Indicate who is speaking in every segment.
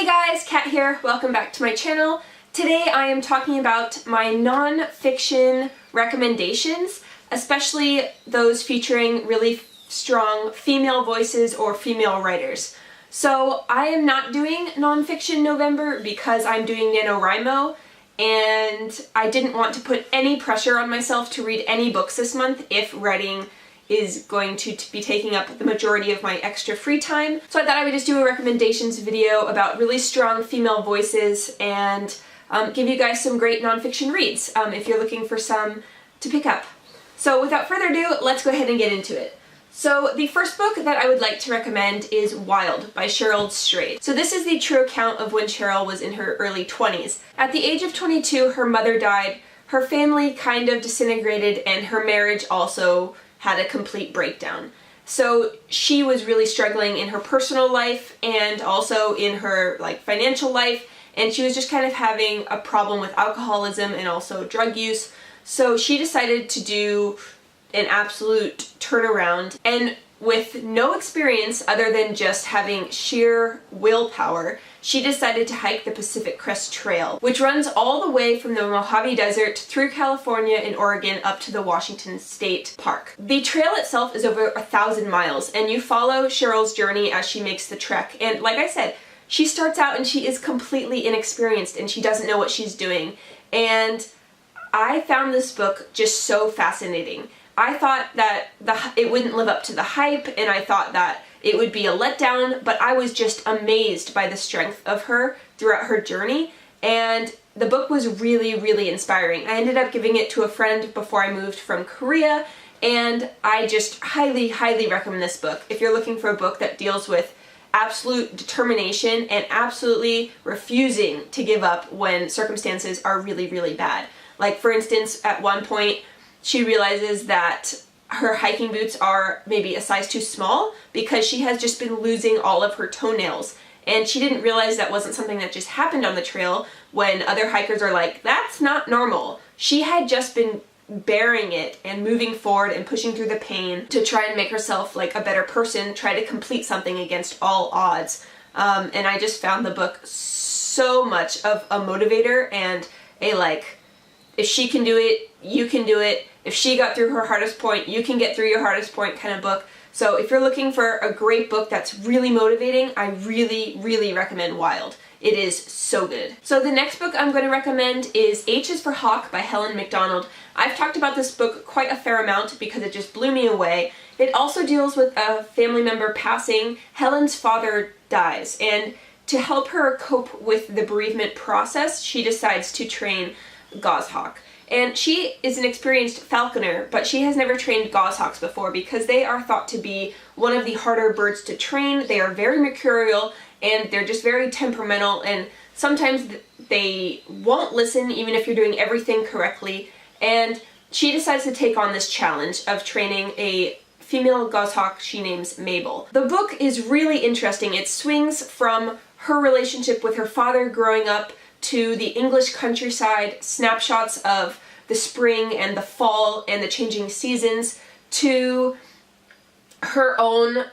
Speaker 1: Hey guys, Kat here. Welcome back to my channel. Today I am talking about my non-fiction recommendations, especially those featuring really strong female voices or female writers. So I am not doing non-fiction November because I'm doing NaNoWriMo, and I didn't want to put any pressure on myself to read any books this month if writing is going to be taking up the majority of my extra free time. So I thought I would just do a recommendations video about really strong female voices and give you guys some great nonfiction reads if you're looking for some to pick up. So without further ado, let's go ahead and get into it. So the first book that I would like to recommend is Wild by Cheryl. So this is the true account of when Cheryl was in her early 20s. At the age of 22, her mother died, her family kind of disintegrated, and her marriage also had a complete breakdown. So she was really struggling in her personal life and also in her financial life, and she was just kind of having a problem with alcoholism and also drug use. So she decided to do an absolute turnaround, and with no experience other than just having sheer willpower, she decided to hike the Pacific Crest Trail, which runs all the way from the Mojave Desert through California and Oregon up to the Washington State Park. The trail itself is over 1,000 miles, and you follow Cheryl's journey as she makes the trek. And like I said, she starts out and she is completely inexperienced and she doesn't know what she's doing. And I found this book just so fascinating. I thought that it wouldn't live up to the hype, and I thought that it would be a letdown, but I was just amazed by the strength of her throughout her journey, and the book was really, really inspiring. I ended up giving it to a friend before I moved from Korea, and I just highly, highly recommend this book. If you're looking for a book that deals with absolute determination and absolutely refusing to give up when circumstances are really, really bad. Like, for instance, at one point, she realizes that her hiking boots are maybe a size too small because she has just been losing all of her toenails. And she didn't realize that wasn't something that just happened on the trail when other hikers are like, that's not normal. She had just been bearing it and moving forward and pushing through the pain to try and make herself like a better person, try to complete something against all odds. And I just found the book so much of a motivator and a if she can do it, you can do it. If she got through her hardest point, you can get through your hardest point kind of book. So if you're looking for a great book that's really motivating, I really, really recommend Wild. It is so good. So the next book I'm going to recommend is HS4 Hawk by Helen Macdonald. I've talked about this book quite a fair amount because it just blew me away. It also deals with a family member passing. Helen's father dies, and to help her cope with the bereavement process, she decides to train goshawk. And she is an experienced falconer, but she has never trained goshawks before because they are thought to be one of the harder birds to train. They are very mercurial and they're just very temperamental, and sometimes they won't listen even if you're doing everything correctly. And she decides to take on this challenge of training a female goshawk she names Mabel. The book is really interesting. It swings from her relationship with her father growing up to the English countryside, snapshots of the spring and the fall and the changing seasons, to her own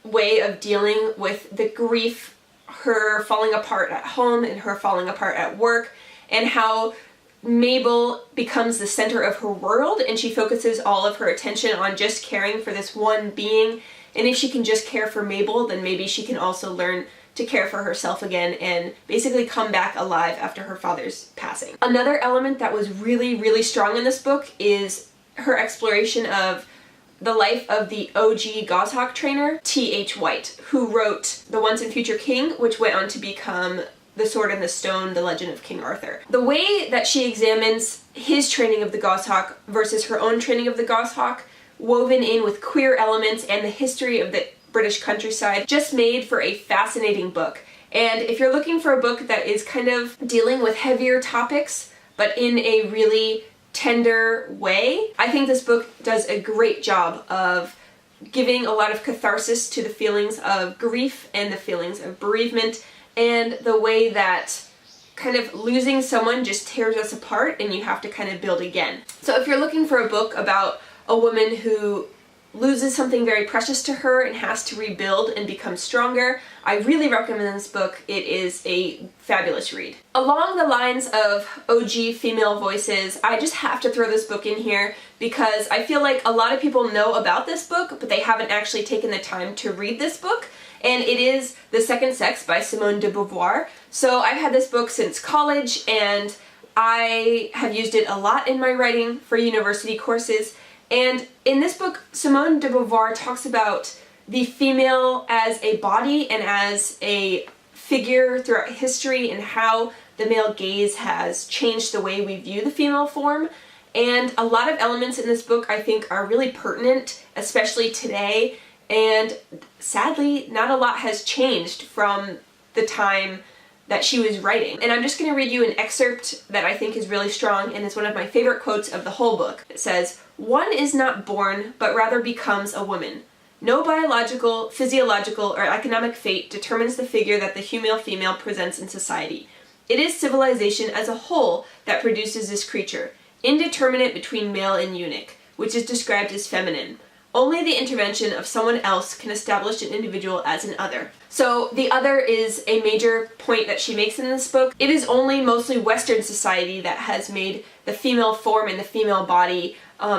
Speaker 1: way of dealing with the grief, her falling apart at home and her falling apart at work, and how Mabel becomes the center of her world and she focuses all of her attention on just caring for this one being. And if she can just care for Mabel, then maybe she can also learn to care for herself again and basically come back alive after her father's passing. Another element that was really, really strong in this book is her exploration of the life of the OG goshawk trainer, T.H. White, who wrote The Once and Future King, which went on to become The Sword and the Stone, The Legend of King Arthur. The way that she examines his training of the goshawk versus her own training of the goshawk, woven in with queer elements and the history of the British countryside, just made for a fascinating book. And if you're looking for a book that is kind of dealing with heavier topics but in a really tender way, I think this book does a great job of giving a lot of catharsis to the feelings of grief and the feelings of bereavement, and the way that kind of losing someone just tears us apart and you have to kind of build again. So if you're looking for a book about a woman who loses something very precious to her and has to rebuild and become stronger. I really recommend this book. It is a fabulous read. Along the lines of OG female voices, I just have to throw this book in here because I feel like a lot of people know about this book, but they haven't actually taken the time to read this book. And it is The Second Sex by Simone de Beauvoir. So I've had this book since college, and I have used it a lot in my writing for university courses. And in this book, Simone de Beauvoir talks about the female as a body and as a figure throughout history and how the male gaze has changed the way we view the female form. And a lot of elements in this book I think are really pertinent, especially today. And sadly, not a lot has changed from the time that she was writing. And I'm just going to read you an excerpt that I think is really strong, and it's one of my favorite quotes of the whole book. It says, "One is not born, but rather becomes a woman. No biological, physiological, or economic fate determines the figure that the female presents in society. It is civilization as a whole that produces this creature, indeterminate between male and eunuch, which is described as feminine. Only the intervention of someone else can establish an individual as an other." So the other is a major point that she makes in this book. It is only mostly Western society that has made the female form and the female body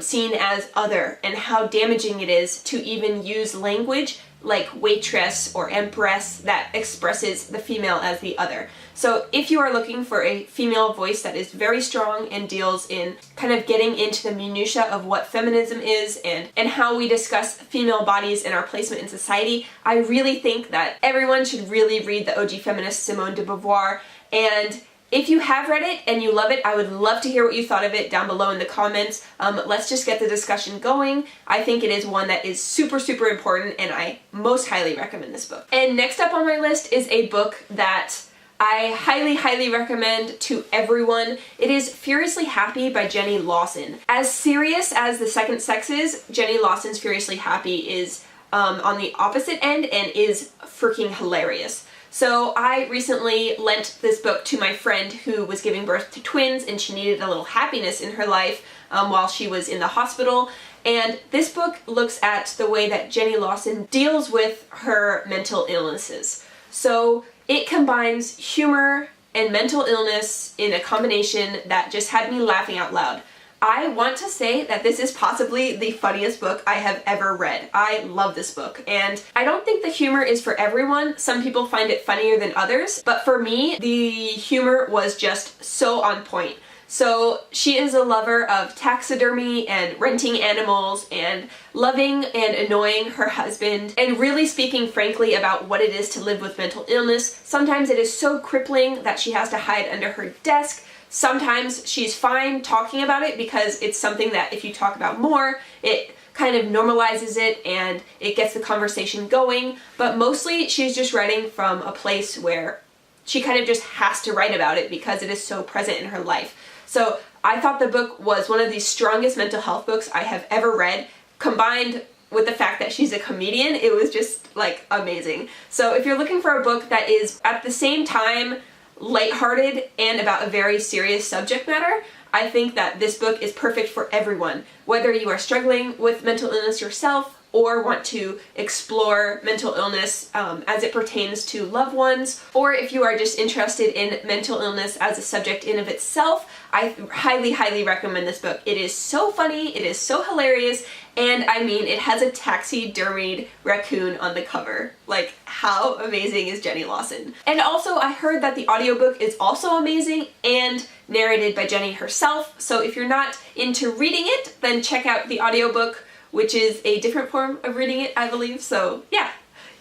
Speaker 1: seen as other, and how damaging it is to even use language like waitress or empress that expresses the female as the other. So if you are looking for a female voice that is very strong and deals in kind of getting into the minutia of what feminism is and how we discuss female bodies and our placement in society, I really think that everyone should really read the OG feminist Simone de Beauvoir. And if you have read it and you love it, I would love to hear what you thought of it down below in the comments. Let's just get the discussion going. I think it is one that is super, super important, and I most highly recommend this book. And next up on my list is a book that I highly, highly recommend to everyone. It is Furiously Happy by Jenny Lawson. As serious as The Second Sex is, Jenny Lawson's Furiously Happy is on the opposite end and is freaking hilarious. So I recently lent this book to my friend who was giving birth to twins, and she needed a little happiness in her life while she was in the hospital. And this book looks at the way that Jenny Lawson deals with her mental illnesses. So it combines humor and mental illness in a combination that just had me laughing out loud. I want to say that this is possibly the funniest book I have ever read. I love this book, and I don't think the humor is for everyone. Some people find it funnier than others, but for me, the humor was just so on point. So she is a lover of taxidermy and renting animals and loving and annoying her husband and really speaking frankly about what it is to live with mental illness. Sometimes it is so crippling that she has to hide under her desk. Sometimes she's fine talking about it because it's something that if you talk about more, it kind of normalizes it and it gets the conversation going. But mostly she's just writing from a place where she kind of just has to write about it because it is so present in her life. So I thought the book was one of the strongest mental health books I have ever read, combined with the fact that she's a comedian. It was just like amazing. So if you're looking for a book that is at the same time lighthearted and about a very serious subject matter, I think that this book is perfect for everyone. Whether you are struggling with mental illness yourself or want to explore mental illness as it pertains to loved ones, or if you are just interested in mental illness as a subject in of itself, I highly, highly recommend this book. It is so funny, it is so hilarious, and I mean, it has a taxidermied raccoon on the cover. Like, how amazing is Jenny Lawson? And also, I heard that the audiobook is also amazing and narrated by Jenny herself, so if you're not into reading it, then check out the audiobook, which is a different form of reading it, I believe. So yeah,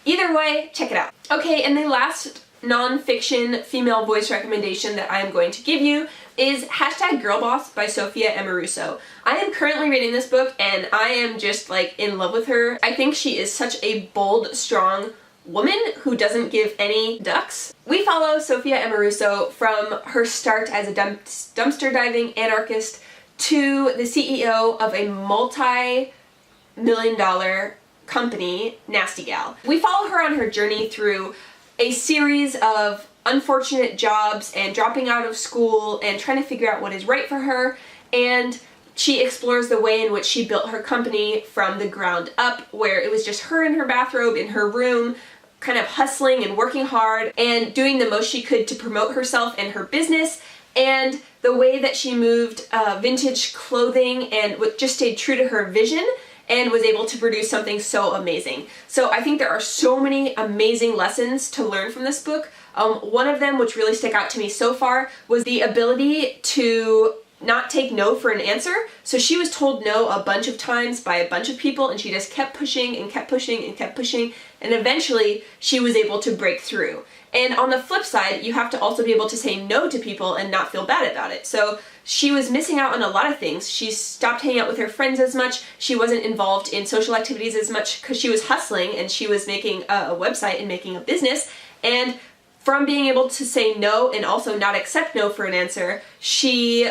Speaker 1: either way, check it out. Okay, and the last non-fiction female voice recommendation that I am going to give you is #GIRLBOSS by Sophia Amoruso. I am currently reading this book and I am just like in love with her. I think she is such a bold, strong woman who doesn't give any ducks. We follow Sophia Amoruso from her start as a dumpster diving anarchist to the CEO of a multi-million-dollar company, Nasty Gal. We follow her on her journey through a series of unfortunate jobs and dropping out of school and trying to figure out what is right for her. And She explores the way in which she built her company from the ground up, where it was just her in her bathrobe in her room, kind of hustling and working hard and doing the most she could to promote herself and her business, and the way that she moved vintage clothing and just stayed true to her vision and was able to produce something so amazing. So I think there are so many amazing lessons to learn from this book. One of them, which really stuck out to me so far, was the ability to not take no for an answer. So she was told no a bunch of times by a bunch of people, and she just kept pushing and kept pushing and kept pushing, and eventually she was able to break through. And on the flip side, you have to also be able to say no to people and not feel bad about it. So she was missing out on a lot of things. She stopped hanging out with her friends as much. She wasn't involved in social activities as much because she was hustling and she was making a website and making a business. And from being able to say no and also not accept no for an answer, she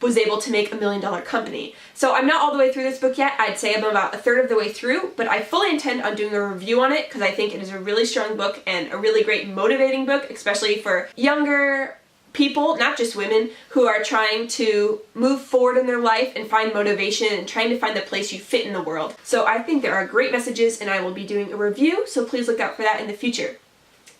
Speaker 1: was able to make $1 million company. So I'm not all the way through this book yet. I'd say I'm about a third of the way through, but I fully intend on doing a review on it because I think it is a really strong book and a really great motivating book, especially for younger people, not just women, who are trying to move forward in their life and find motivation and trying to find the place you fit in the world. So I think there are great messages, and I will be doing a review, so please look out for that in the future.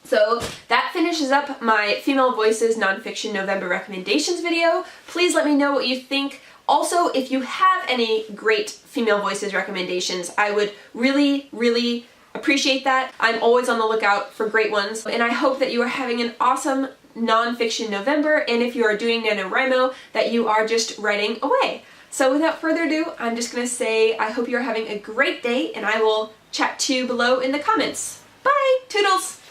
Speaker 1: So that finishes up my Female Voices Nonfiction November recommendations video. Please let me know what you think. Also, if you have any great female voices recommendations, I would really, really appreciate that. I'm always on the lookout for great ones, and I hope that you are having an awesome nonfiction November, and if you are doing NaNoWriMo, that you are just writing away. So without further ado, I'm just going to say I hope you are having a great day, and I will chat to you below in the comments. Bye! Toodles!